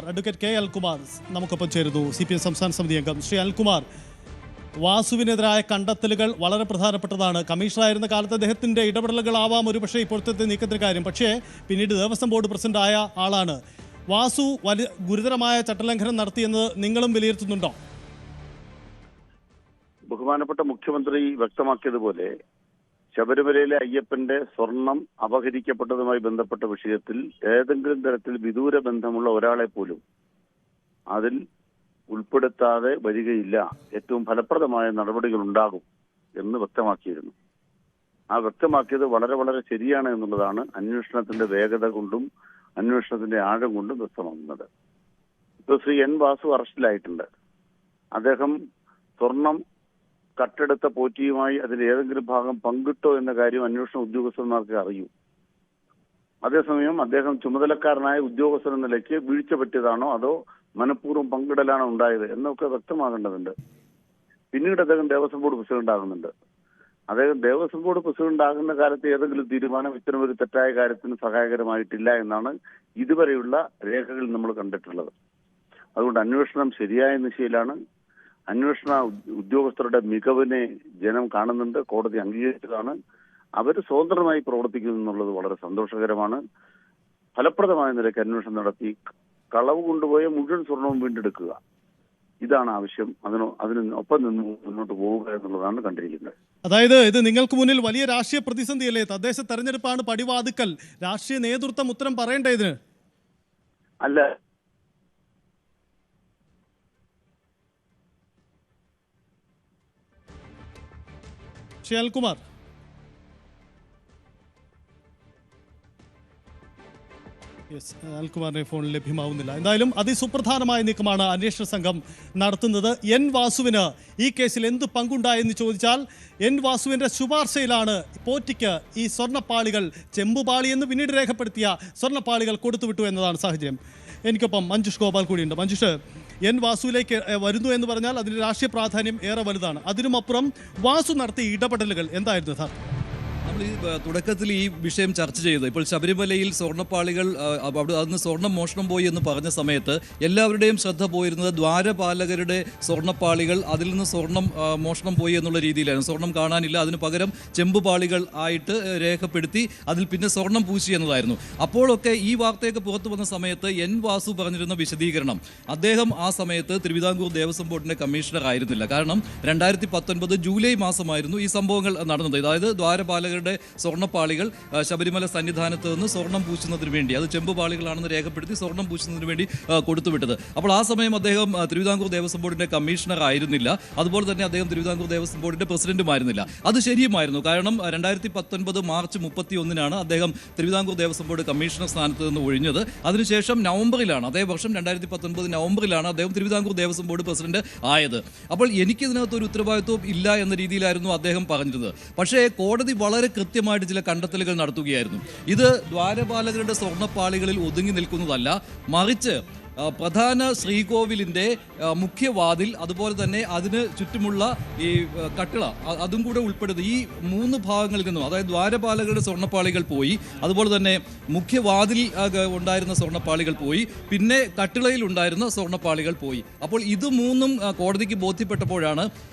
Advocate K Anilkumar നമുക്കൊപ്പം ചേരുന്നു. CPM സംസ്ഥാന സമിതി അംഗം. ശ്രീ അനിൽകുമാർ, വാസുവിനെതിരായ കണ്ടെത്തലുകൾ വളരെ പ്രധാനപ്പെട്ടതാണ്. കമ്മീഷണറായിരുന്ന കാലത്ത് അദ്ദേഹത്തിൻ്റെ ഇടപെടലുകളാവാം ഒരുപക്ഷെ ഇപ്പോഴത്തെ നീക്കത്തിന് കാര്യം. പക്ഷേ പിന്നീട് ദേവസ്വം ബോർഡ് പ്രസിഡന്റായ ആളാണ്. വാസു ഗുരുതരമായ ചട്ടലംഘനം നടത്തിയെന്ന് നിങ്ങളും വിലയിരുത്തുന്നുണ്ടോ? ബഹുമാനപ്പെട്ട മുഖ്യമന്ത്രി വ്യക്തമാക്കിയതുപോലെ ശബരിമലയിലെ അയ്യപ്പന്റെ സ്വർണം അപഹരിക്കപ്പെട്ടതുമായി ബന്ധപ്പെട്ട വിഷയത്തിൽ ഏതെങ്കിലും തരത്തിൽ വിദൂര ബന്ധമുള്ള ഒരാളെ പോലും അതിൽ ഉൾപ്പെടുത്താതെ വരികയില്ല, ഏറ്റവും ഫലപ്രദമായ നടപടികൾ ഉണ്ടാകും എന്ന് വ്യക്തമാക്കിയിരുന്നു. ആ വ്യക്തമാക്കിയത് വളരെ വളരെ ശരിയാണ് എന്നുള്ളതാണ് അന്വേഷണത്തിന്റെ വേഗത കൊണ്ടും അന്വേഷണത്തിന്റെ ആഴം കൊണ്ടും വ്യക്തമാകുന്നത്. ഇപ്പോൾ ശ്രീ N. വാസു അറസ്റ്റിലായിട്ടുണ്ട്. അദ്ദേഹം സ്വർണം കട്ടെടുത്ത പോറ്റിയുമായി അതിൽ ഏതെങ്കിലും ഭാഗം പങ്കിട്ടോ എന്ന കാര്യം അന്വേഷണ ഉദ്യോഗസ്ഥന്മാർക്ക് അറിയൂ. അതേസമയം അദ്ദേഹം ചുമതലക്കാരനായ ഉദ്യോഗസ്ഥൻ എന്ന നിലയ്ക്ക് വീഴ്ച പറ്റിയതാണോ അതോ മനഃപൂർവ്വം പങ്കിടലാണോ ഉണ്ടായത് എന്നൊക്കെ വ്യക്തമാകേണ്ടതുണ്ട്. പിന്നീട് അദ്ദേഹം ദേവസ്വം ബോർഡ് പ്രസിഡന്റ് ആകുന്നുണ്ട്. അദ്ദേഹം ദേവസ്വം ബോർഡ് പ്രസിഡന്റ് ആകുന്ന കാലത്ത് ഏതെങ്കിലും തീരുമാനം ഇത്തരം ഒരു തെറ്റായ കാര്യത്തിന് സഹായകരമായിട്ടില്ല എന്നാണ് ഇതുവരെയുള്ള രേഖകളിൽ നമ്മൾ കണ്ടിട്ടുള്ളത്. അതുകൊണ്ട് അന്വേഷണം ശരിയായ ദിശയിലാണ്. അന്വേഷണ ഉദ്യോഗസ്ഥരുടെ മികവിനെ ജനം കാണുന്നുണ്ട്, കോടതി അംഗീകരിച്ചതാണ്. അവർ സ്വതന്ത്രമായി പ്രവർത്തിക്കുന്നു എന്നുള്ളത് വളരെ സന്തോഷകരമാണ്. ഫലപ്രദമായ നിലയ്ക്ക് അന്വേഷണം നടത്തി കളവ് കൊണ്ടുപോയ മുഴുവൻ സ്വർണവും വീണ്ടെടുക്കുക, ഇതാണ് ആവശ്യം. അതിനൊപ്പം നിന്ന് മുന്നോട്ട് പോവുക എന്നുള്ളതാണ് കണ്ടിരിക്കുന്നത്. അതായത് ഇത് നിങ്ങൾക്ക് മുന്നിൽ വലിയ രാഷ്ട്രീയ പ്രതിസന്ധിയല്ലേ? തദ്ദേശ തെരഞ്ഞെടുപ്പാണ് പടിവാതുക്കൽ. രാഷ്ട്രീയ നേതൃത്വം ഉത്തരം പറയണ്ടേ ഇതിന്? അല്ല, ശ്രീ അനിൽകുമാർ, അനിൽകുമാറിന്റെ ഫോൺ ലഭ്യമാവുന്നില്ല. എന്തായാലും അതിസുപ്രധാനമായ നീക്കമാണ് അന്വേഷണ സംഘം നടത്തുന്നത്. N. വാസുവിന് ഈ കേസിൽ എന്ത് പങ്കുണ്ടായെന്ന് ചോദിച്ചാൽ N. വാസുവിന്റെ ശുപാർശയിലാണ് പോറ്റിക്ക് ഈ സ്വർണ്ണപ്പാളികൾ, ചെമ്പുപാളി എന്ന് പിന്നീട് രേഖപ്പെടുത്തിയ സ്വർണ്ണപ്പാളികൾ കൊടുത്തുവിട്ടു എന്നതാണ് സാഹചര്യം. എനിക്കൊപ്പം മഞ്ജുഷ് ഗോപാൽ കൂടിയുണ്ട്. മഞ്ജുഷ്, N. വാസുവിലേക്ക് വരുന്നു എന്ന് പറഞ്ഞാൽ അതിന്റെ രാഷ്ട്രീയ പ്രാധാന്യം ഏറെ വലുതാണ്. അതിനുമപ്പുറം വാസു നടത്തിയ ഇടപെടലുകൾ എന്തായിരുന്നു യഥാർത്ഥം? നമ്മൾ ഈ തുടക്കത്തിൽ ഈ വിഷയം ചർച്ച ചെയ്ത് ഇപ്പോൾ ശബരിമലയിൽ സ്വർണ്ണപ്പാളികൾ അവിടെ അന്ന് സ്വർണം മോഷണം പോയി എന്ന് പറഞ്ഞ സമയത്ത് എല്ലാവരുടെയും ശ്രദ്ധ പോയിരുന്നത് ദ്വാരപാലകരുടെ സ്വർണ്ണപ്പാളികൾ, അതിൽ നിന്ന് സ്വർണം മോഷണം പോയി എന്നുള്ള രീതിയിലായിരുന്നു. സ്വർണം കാണാനില്ല, അതിന് പകരം ചെമ്പുപാളികൾ ആയിട്ട് രേഖപ്പെടുത്തി അതിൽ പിന്നെ സ്വർണം പൂശി എന്നതായിരുന്നു. അപ്പോഴൊക്കെ ഈ വാർത്തയൊക്കെ പുറത്തു വന്ന സമയത്ത് N. വാസു പറഞ്ഞിരുന്ന വിശദീകരണം, അദ്ദേഹം ആ സമയത്ത് തിരുവിതാംകൂർ ദേവസ്വം ബോർഡിന്റെ കമ്മീഷണർ ആയിരുന്നില്ല. കാരണം 2019 ജൂലൈ മാസമായിരുന്നു ഈ സംഭവങ്ങൾ നടന്നത്. അതായത് ദ്വാരപാലകരുടെ സ്വർണ്ണപ്പാളികൾ ശബരിമല സന്നിധാനത്ത് നിന്ന് സ്വർണം പൂശുന്നതിന് വേണ്ടി, അത് ചെമ്പുപാളികളാണെന്ന് രേഖപ്പെടുത്തി സ്വർണം പൂശുന്നതിന് വേണ്ടി കൊടുത്തുവിട്ടത്. അപ്പോൾ ആ സമയം അദ്ദേഹം തിരുവിതാംകൂർ ദേവസ്വം ബോർഡിന്റെ കമ്മീഷണർ ആയിരുന്നില്ല. അതുപോലെ തന്നെ അദ്ദേഹം തിരുവിതാംകൂർ ദേവസ്വം ബോർഡിന്റെ പ്രസിഡന്റുമായിരുന്നില്ല. അത് ശരിയുമായിരുന്നു. കാരണം 2019 മാർച്ച് 31 അദ്ദേഹം തിരുവിതാംകൂർ ദേവസ്വം ബോർഡ് കമ്മീഷണർ സ്ഥാനത്ത് നിന്ന് ഒഴിഞ്ഞത്. അതിനുശേഷം നവംബറിലാണ്, അതേ വർഷം 2019 നവംബറിലാണ് അദ്ദേഹം തിരുവിതാംകൂർ ദേവസ്വം ബോർഡ് പ്രസിഡന്റ് ആയത്. അപ്പോൾ എനിക്കിതിനകത്ത് ഒരു ഉത്തരവാദിത്വം ഇല്ല എന്ന രീതിയിലായിരുന്നു അദ്ദേഹം പറഞ്ഞിരുന്നത്. പക്ഷേ കോടതി വളരെ കൃത്യമായിട്ട് ചില കണ്ടെത്തലുകൾ നടത്തുകയായിരുന്നു. ഇത് ദ്വാരപാലകരുടെ സ്വർണ്ണപ്പാളികളിൽ ഒതുങ്ങി നിൽക്കുന്നതല്ല, മറിച്ച് പ്രധാന ശ്രീകോവിലിൻ്റെ മുഖ്യവാതിൽ, അതുപോലെ തന്നെ അതിന് ചുറ്റുമുള്ള ഈ കട്ടിള, അതും കൂടെ ഉൾപ്പെടുത്തി ഈ 3 ഭാഗങ്ങളിൽ നിന്നും, അതായത് ദ്വാരപാലകരുടെ സ്വർണ്ണപ്പാളികൾ പോയി, അതുപോലെ തന്നെ മുഖ്യവാതിൽ ഉണ്ടായിരുന്ന സ്വർണ്ണപ്പാളികൾ പോയി, പിന്നെ കട്ടിളയിൽ ഉണ്ടായിരുന്ന സ്വർണ്ണപ്പാളികൾ പോയി. അപ്പോൾ ഇത് 3ഉം കോടതിക്ക് ബോധ്യപ്പെട്ടപ്പോഴാണ്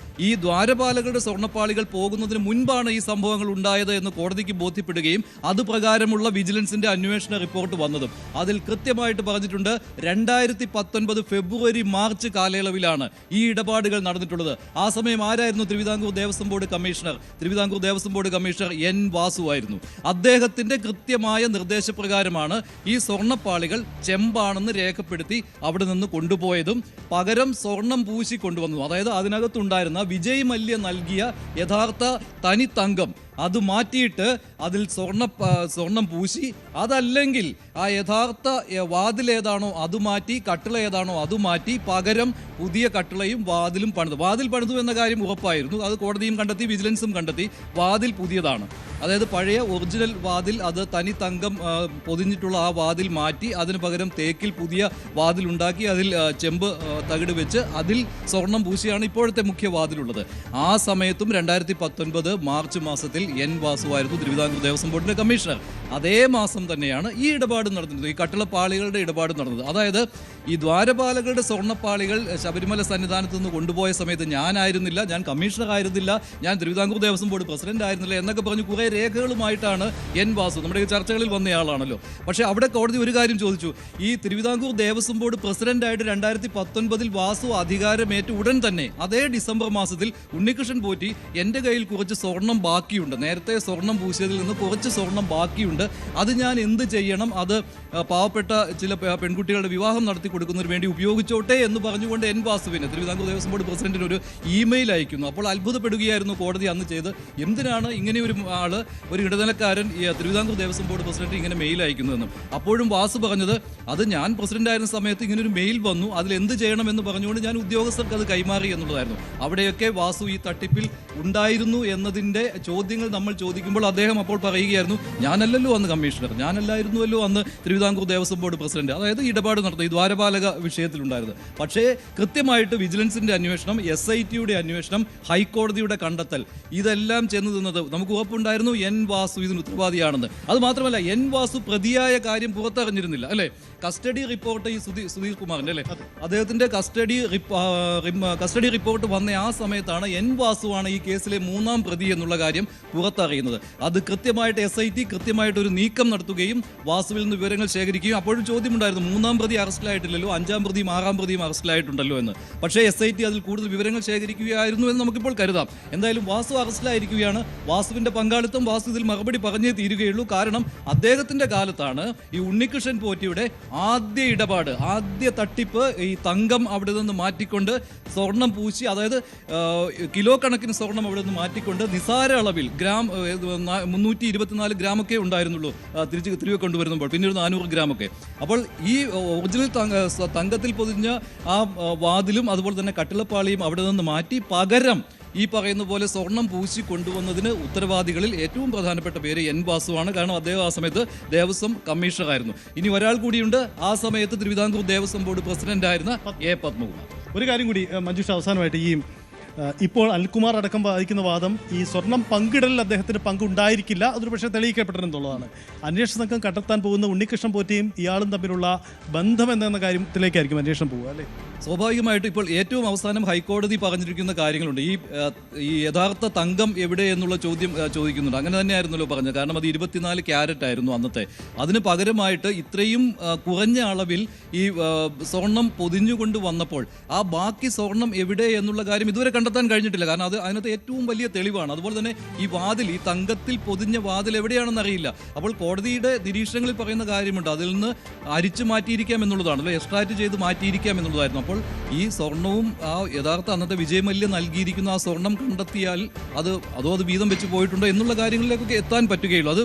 ഈ ദ്വാരപാലകരുടെ സ്വർണ്ണപ്പാളികൾ പോകുന്നതിന് മുൻപാണ് ഈ സംഭവങ്ങൾ ഉണ്ടായത് എന്ന് കോടതിക്ക് ബോധ്യപ്പെടുകയും അതുപ്രകാരമുള്ള വിജിലൻസിന്റെ അന്വേഷണ റിപ്പോർട്ട് വന്നതും. അതിൽ കൃത്യമായിട്ട് പറഞ്ഞിട്ടുണ്ട് 2019 ഫെബ്രുവരി മാർച്ച് കാലയളവിലാണ് ഈ ഇടപാടുകൾ നടന്നിട്ടുള്ളത്. ആ സമയം ആരായിരുന്നു Thiruvithamkoor Devaswom board commissioner? Thiruvithamkoor Devaswom board commissioner N. Vasu ആയിരുന്നു. അദ്ദേഹത്തിന്റെ കൃത്യമായ നിർദ്ദേശപ്രകാരമാണ് ഈ സ്വർണ്ണപ്പാളികൾ ചെമ്പാണെന്ന് രേഖപ്പെടുത്തി അവിടെ നിന്ന് കൊണ്ടുപോയതും പകരം സ്വർണം പൂശി കൊണ്ടുവന്നതും. അതായത് അതിനകത്തുണ്ടായിരുന്ന വിജയ് മല്യ നൽകിയ യഥാർത്ഥ തനി തങ്കം അത് മാറ്റിയിട്ട് അതിൽ സ്വർണം പൂശി, അതല്ലെങ്കിൽ ആ യഥാർത്ഥ വാതിലേതാണോ അത് മാറ്റി, കട്ടിള ഏതാണോ അത് മാറ്റി, പകരം പുതിയ കട്ടിളയും വാതിലും പണിതു. വാതിൽ പണിതു എന്ന കാര്യം ഉറപ്പായിരുന്നു. അത് കോടതിയും കണ്ടെത്തി, വിജിലൻസും കണ്ടെത്തി. വാതിൽ പുതിയതാണ്. അതായത് പഴയ ഒറിജിനൽ വാതിൽ, അത് തനി തങ്കം പൊതിഞ്ഞിട്ടുള്ള ആ വാതിൽ മാറ്റി അതിന് പകരം തേക്കിൽ പുതിയ വാതിൽ ഉണ്ടാക്കി അതിൽ ചെമ്പ് തകിട് വെച്ച് അതിൽ സ്വർണം പൂശിയാണ് ഇപ്പോഴത്തെ മുഖ്യ വാതിലുള്ളത്. ആ സമയത്തും 2019 മാർച്ച് മാസത്തിൽ എൻ വാസുവായിരുന്നു തിരുവിതാംകൂർ ദേവസ്വം ബോർഡിന്റെ കമ്മീഷണർ. അതേ മാസം തന്നെയാണ് ഈ ഇടപാട് നടന്നത്, ഈ കട്ടിളപ്പാളികളുടെ ഇടപാട് നടന്നത്. അതായത് ഈ ദ്വാരപാലകരുടെ സ്വർണ്ണപ്പാളികൾ ശബരിമല സന്നിധാനത്ത് നിന്ന് കൊണ്ടുപോയ സമയത്ത് ഞാനായിരുന്നില്ല, ഞാൻ കമ്മീഷണർ ആയിരുന്നില്ല, ഞാൻ തിരുവിതാംകൂർ ദേവസ്വം ബോർഡ് പ്രസിഡന്റ് ആയിരുന്നില്ല എന്നൊക്കെ പറഞ്ഞ് കുറേ രേഖകളുമായിട്ടാണ് എൻ വാസു, നമ്മുടെ ഈ ചർച്ചകളിൽ വന്നയാളാണല്ലോ. പക്ഷേ അവിടെ കോടതി ഒരു കാര്യം ചോദിച്ചു. ഈ തിരുവിതാംകൂർ ദേവസ്വം ബോർഡ് പ്രസിഡന്റായിട്ട് 2019 വാസു അധികാരമേറ്റ് ഉടൻ തന്നെ അതേ ഡിസംബർ മാസത്തിൽ ഉണ്ണികൃഷ്ണൻ പോറ്റി എൻ്റെ കയ്യിൽ കുറച്ച് സ്വർണം ബാക്കിയുണ്ട്, നേരത്തെ സ്വർണം പൂശിയതിൽ നിന്ന് കുറച്ച് സ്വർണം ബാക്കിയുണ്ട്, അത് ഞാൻ എന്ത് ചെയ്യണം, അത് പാവപ്പെട്ട ചില പെൺകുട്ടികളുടെ വിവാഹം നടത്തി കൊടുക്കുന്നതിന് വേണ്ടി ഉപയോഗിച്ചോട്ടെ എന്ന് പറഞ്ഞുകൊണ്ട് എൻ വാസുവിന് തിരുവിതാംകൂർ ദേവസ്വം ബോർഡ് പ്രസിഡന്റിന് ഒരു ഇമെയിൽ അയക്കുന്നു. അപ്പോൾ അത്ഭുതപ്പെടുകയായിരുന്നു കോടതി അന്ന് ചെയ്ത്. എന്തിനാണ് ഇങ്ങനെ ഒരു ആള്, ഒരു ഇടനിലക്കാരൻ ഈ തിരുവിതാംകൂർ ദേവസ്വം ബോർഡ് പ്രസിഡന്റ് ഇങ്ങനെ മെയിൽ അയക്കുന്നതെന്നും. അപ്പോഴും വാസു പറഞ്ഞത് അത് ഞാൻ പ്രസിഡന്റ് ആയിരുന്ന സമയത്ത് ഇങ്ങനെ ഒരു മെയിൽ വന്നു, അതിൽ എന്ത് ചെയ്യണമെന്ന് പറഞ്ഞുകൊണ്ട് ഞാൻ ഉദ്യോഗസ്ഥർക്ക് അത് കൈമാറി എന്നുള്ളതായിരുന്നു. അവിടെയൊക്കെ വാസു ഈ തട്ടിപ്പിൽ ഉണ്ടായിരുന്നു എന്നതിൻ്റെ ചോദ്യങ്ങൾ നമ്മൾ ചോദിക്കുമ്പോൾ അദ്ദേഹം അപ്പോൾ പറയുകയായിരുന്നു, ഞാനല്ലല്ലോ അന്ന് കമ്മീഷണർ, ഞാനല്ലായിരുന്നുവല്ലോ അന്ന് തിരുവിതാംകൂർ ദേവസ്വം ബോർഡ് പ്രസിഡന്റ്, അതായത് ഇടപാട് നടത്തുന്നത് ഈ ദ്വാരപാലക വിഷയത്തിലുണ്ടായിരുന്നു. പക്ഷേ കൃത്യമായിട്ട് വിജിലൻസിന്റെ അന്വേഷണം, SITയുടെ അന്വേഷണം, ഹൈക്കോടതിയുടെ കണ്ടെത്തൽ, ഇതെല്ലാം ചെന്ന് നിന്നത് നമുക്ക് ഉറപ്പുണ്ടായിരുന്നു എൻ വാസു ഇതിന് ഉത്തരവാദിയാണെന്ന്. അത് മാത്രമല്ല എൻ വാസു പ്രതിയായ കാര്യം പുറത്തറിഞ്ഞിരുന്നില്ല അല്ലേ. കസ്റ്റഡി റിപ്പോർട്ട് ഈ സുധീർ കുമാറിന്റെ അല്ലേ, അദ്ദേഹത്തിന്റെ കസ്റ്റഡി റിപ്പോർട്ട് വന്ന ആ സമയത്താണ് എൻ വാസുവാണ് ഈ കേസിലെ 3ാം പ്രതി എന്നുള്ള കാര്യം പുറത്തറിയുന്നത്. അത് കൃത്യമായിട്ട് SIT കൃത്യമായിട്ട് ഒരു നീക്കം നടത്തുകയും വാസുവിൽ നിന്ന് വിവരങ്ങൾ ശേഖരിക്കുകയും, അപ്പോഴും ചോദ്യമുണ്ടായിരുന്നു 3ാം പ്രതി അറസ്റ്റിലായിട്ടില്ലല്ലോ, 5ാം പ്രതിയും 6ാം പ്രതിയും അറസ്റ്റിലായിട്ടുണ്ടല്ലോ എന്ന്. പക്ഷേ SIT അതിൽ കൂടുതൽ വിവരങ്ങൾ ശേഖരിക്കുകയായിരുന്നു എന്ന് നമുക്കിപ്പോൾ കരുതാം. എന്തായാലും വാസു അറസ്റ്റിലായിരിക്കുകയാണ്. വാസുവിന്റെ പങ്കാളിത്തം വാസു ഇതിൽ മറുപടി പറഞ്ഞേ തീരുകയുള്ളൂ. കാരണം അദ്ദേഹത്തിന്റെ കാലത്താണ് ഈ ഉണ്ണികൃഷ്ണൻ പോറ്റിയുടെ ആദ്യ ഇടപാട്, ആദ്യ തട്ടിപ്പ്, ഈ തങ്കം അവിടെ നിന്ന് മാറ്റിക്കൊണ്ട് സ്വർണം പൂശി, അതായത് കിലോ കണക്കിന് സ്വർണം അവിടെ നിന്ന് മാറ്റിക്കൊണ്ട് നിസാര അളവിൽ 324 ഗ്രാമൊക്കെ ഉണ്ടായിരുന്നുള്ളൂ തിരികെ കൊണ്ടുവരുമ്പോൾ, പിന്നീട് 400 ഗ്രാമൊക്കെ. അപ്പോൾ ഈ ഒറിജിനൽ തങ്കത്തിൽ പൊതിഞ്ഞ ആ വാതിലും അതുപോലെ തന്നെ കട്ടിളപ്പാളിയും അവിടെ നിന്ന് മാറ്റി പകരം ഈ പറയുന്ന പോലെ സ്വർണം പൂശി കൊണ്ടുവന്നതിന് ഉത്തരവാദികളിൽ ഏറ്റവും പ്രധാനപ്പെട്ട പേര് എൻ വാസുവാണ്. കാരണം അദ്ദേഹം ആ സമയത്ത് ദേവസ്വം കമ്മീഷണറായിരുന്നു. ഇനി ഒരാൾ കൂടിയുണ്ട്, ആ സമയത്ത് തിരുവിതാംകൂർ ദേവസ്വം ബോർഡ് പ്രസിഡന്റ് ആയിരുന്ന A. പത്മകുമാർ. ഒരു കാര്യം കൂടി മഞ്ജുഷ, അവസാനമായിട്ട് ഈ ഇപ്പോൾ അനിൽകുമാർ അടക്കം വാദിക്കുന്ന വാദം ഈ സ്വർണം പങ്കിടലിൽ അദ്ദേഹത്തിന് പങ്കുണ്ടായിരിക്കില്ല, അതൊരു പക്ഷേ തെളിയിക്കപ്പെട്ടിട്ടുള്ളതാണ്. അന്വേഷണ സംഘം കണ്ടെത്താൻ പോകുന്ന ഉണ്ണികൃഷ്ണൻ പോറ്റിയും ഇയാളും തമ്മിലുള്ള ബന്ധം എന്ന കാര്യത്തിലേക്കായിരിക്കും അന്വേഷണം പോവുക അല്ലേ? സ്വാഭാവികമായിട്ടും ഇപ്പോൾ ഏറ്റവും അവസാനം ഹൈക്കോടതി പറഞ്ഞിരിക്കുന്ന കാര്യങ്ങളുണ്ട്. ഈ യഥാർത്ഥ തങ്കം എവിടെ എന്നുള്ള ചോദ്യം ചോദിക്കുന്നുണ്ട്. അങ്ങനെ തന്നെയായിരുന്നല്ലോ പറഞ്ഞത്. കാരണം അത് 24 ക്യാരറ്റ് ആയിരുന്നു അന്നത്തെ. അതിന് പകരമായിട്ട് ഇത്രയും കുറഞ്ഞ അളവിൽ ഈ സ്വർണം പൊതിഞ്ഞുകൊണ്ട് വന്നപ്പോൾ ആ ബാക്കി സ്വർണം എവിടെ എന്നുള്ള കാര്യം ഇതുവരെ കണ്ടെത്താൻ കഴിഞ്ഞിട്ടില്ല. കാരണം അതിനകത്ത് ഏറ്റവും വലിയ തെളിവാണ്. അതുപോലെ തന്നെ ഈ വാതിൽ, ഈ തങ്കത്തിൽ പൊതിഞ്ഞ വാതിൽ എവിടെയാണെന്ന് അറിയില്ല. അപ്പോൾ കോടതിയുടെ നിരീക്ഷണങ്ങളിൽ പറയുന്ന കാര്യമുണ്ട്, അതിൽ നിന്ന് അരിച്ചു മാറ്റിയിരിക്കാം എന്നുള്ളതാണ്, അല്ലെ എക്സ്ട്രാക്ട് ചെയ്ത് മാറ്റിയിരിക്കാം എന്നുള്ളതായിരുന്നു. അപ്പോൾ ഈ സ്വർണവും ആ യഥാർത്ഥ അന്നത്തെ വിജയമല്യ നൽകിയിരിക്കുന്ന ആ സ്വർണം കണ്ടെത്തിയാൽ അത് വീതം വെച്ച് പോയിട്ടുണ്ടോ എന്നുള്ള കാര്യങ്ങളിലേക്കൊക്കെ എത്താൻ പറ്റുകയുള്ളൂ. അത്